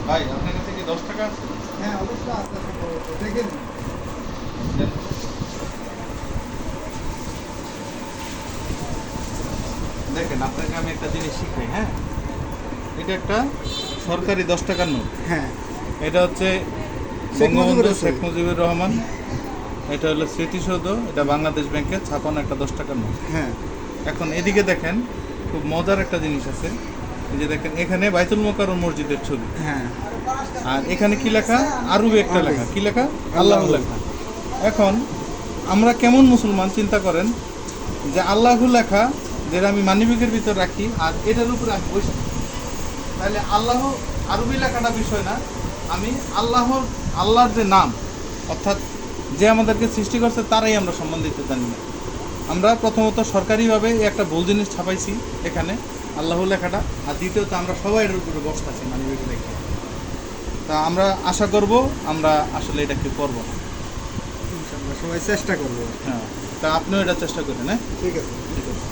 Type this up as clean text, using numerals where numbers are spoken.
ভাই আপনার কাছে কি 10 টাকা আছে? হ্যাঁ অবশ্যই আছে, দেখে নিন। দেন। দেখেন আপনাকে আমি একটা জিনিস শিখাই, হ্যাঁ? এটা একটা সরকারি 10 টাকার নোট। হ্যাঁ এটা হচ্ছে শেখ মুজিবুর বঙ্গবন্ধু আছে। শেখ মুজিবুর রহমান। এটা হলো স্মৃতিসৌধ, এটা বাংলাদেশ ব্যাংকের ছাপানো একটা 10 টাকার নোট। হ্যাঁ এখন এদিকে দেখেন, খুব মজার একটা জিনিস আছে। এই যে দেখেন, এখানে বাইতুল মোকাররম মসজিদের ছবি। হ্যাঁ আর এখানে কি লেখা? আরবি একটা আরবি। লেখা। কি লেখা? আল্লাহ লেখা। এখন আমরা কেমন মুসলমান চিন্তা করেন, যে আল্লাহু লেখা যেটা আমি মানিব্যাগের ভিতর রাখি আর এটার উপরে আমি বসে থাকি। তাহলে আল্লাহ আরবি লেখাটা বিষয় না, আমি আল্লাহর যে নাম, অর্থাৎ যে আমাদেরকে সৃষ্টি করছে তারাই আমরা সম্মান দিতে জানি না। আমরা প্রথমত সরকারিভাবে এই একটা ভুল জিনিস ছাপাইছি এখানে, আল্লাহ লেখাটা। আর দ্বিতীয়ত আমরা সবাই এর উপরে বসতে আছি মানিব্যাগে রেখে। তা আমরা আশা করব আমরা আসলে এটাকে করবো না। ইনশাআল্লাহ সবাই চেষ্টা করবো। হ্যাঁ, তা আপনিও এটা চেষ্টা করেন, হ্যাঁ? ঠিক আছে। ঠিক আছে।